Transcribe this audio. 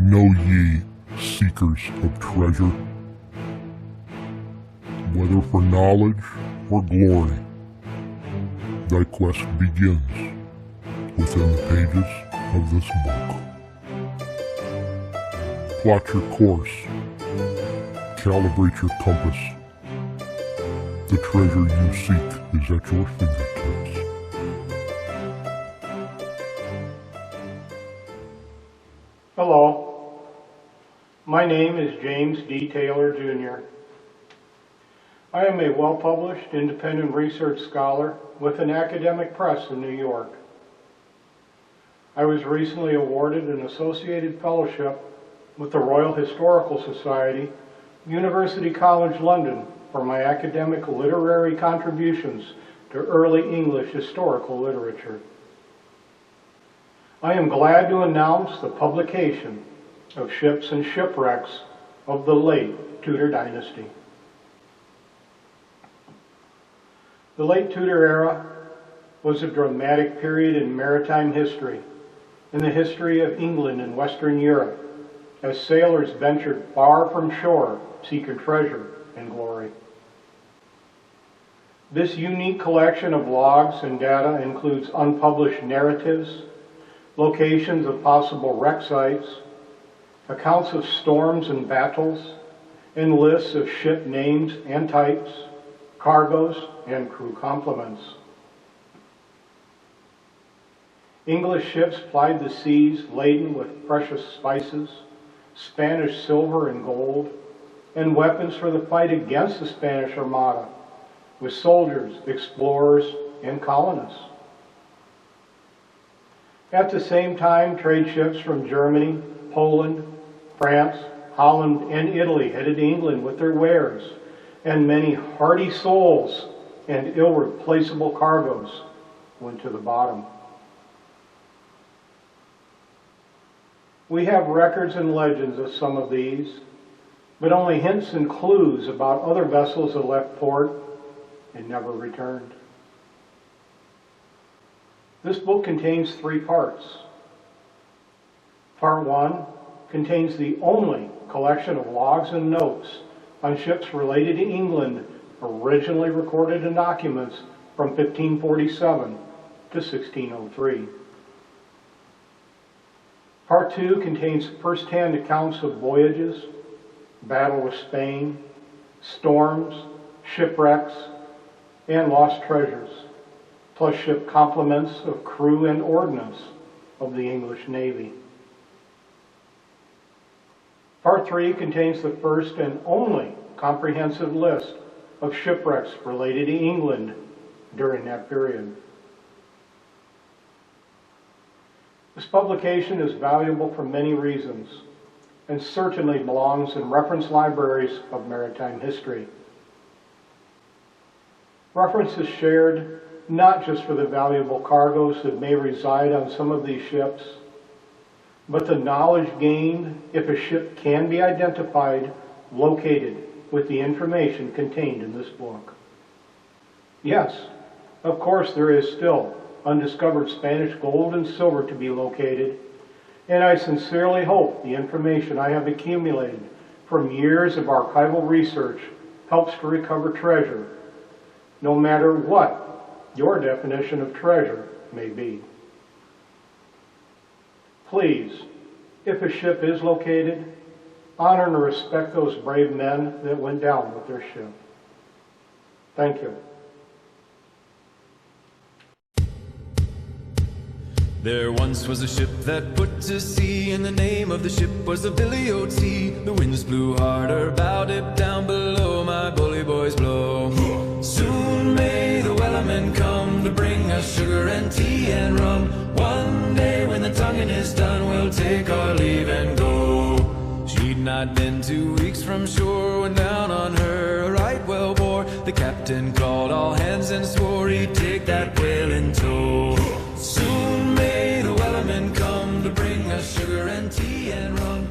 Know ye, seekers of treasure, whether for knowledge or glory, thy quest begins within the pages of this book. Plot your course, calibrate your compass. The treasure you seek is at your fingertips. Hello, my name is James D. Taylor, Jr. I am a well-published independent research scholar with an academic press in New York. I was recently awarded an associated fellowship with the Royal Historical Society, University College London, for my academic literary contributions to early English historical literature. I am glad to announce the publication of Ships and Shipwrecks of the late Tudor Dynasty. The late Tudor era was a dramatic period in maritime history, in the history of England and Western Europe, as sailors ventured far from shore seeking treasure and glory. This unique collection of logs and data includes unpublished narratives, locations of possible wreck sites, accounts of storms and battles, and lists of ship names and types, cargoes, and crew complements. English ships plied the seas laden with precious spices, Spanish silver and gold, and weapons for the fight against the Spanish Armada, with soldiers, explorers, and colonists. At the same time, trade ships from Germany, Poland, France, Holland, and Italy headed to England with their wares, and many hardy souls and irreplaceable cargoes went to the bottom. We have records and legends of some of these, but only hints and clues about other vessels that left port and never returned. This book contains 3 parts. Part 1 contains the only collection of logs and notes on ships related to England originally recorded in documents from 1547 to 1603. Part 2 contains first-hand accounts of voyages, battle with Spain, storms, shipwrecks, and lost treasures, plus ship complements of crew and ordnance of the English Navy. Part 3 contains the first and only comprehensive list of shipwrecks related to England during that period. This publication is valuable for many reasons, and certainly belongs in reference libraries of maritime history. Reference is shared not just for the valuable cargoes that may reside on some of these ships, but the knowledge gained if a ship can be identified, located with the information contained in this book. Yes, of course there is still undiscovered Spanish gold and silver to be located, and I sincerely hope the information I have accumulated from years of archival research helps to recover treasure, no matter what your definition of treasure may be. Please, if a ship is located, honor and respect those brave men that went down with their ship. Thank you. There once was a ship that put to sea, and the name of the ship was the Billy O.T. The winds blew harder, bowed it down below, my bully boys blow. Soon may the wellerman come to bring us sugar and tea and rum. One day when the tonguing is done, we'll take our leave and go. She'd not been 2 weeks from shore when down on her a right whale bore. The captain called all hands and swore he'd take that whale in tow. Soon may the wellerman come to bring us sugar and tea and rum.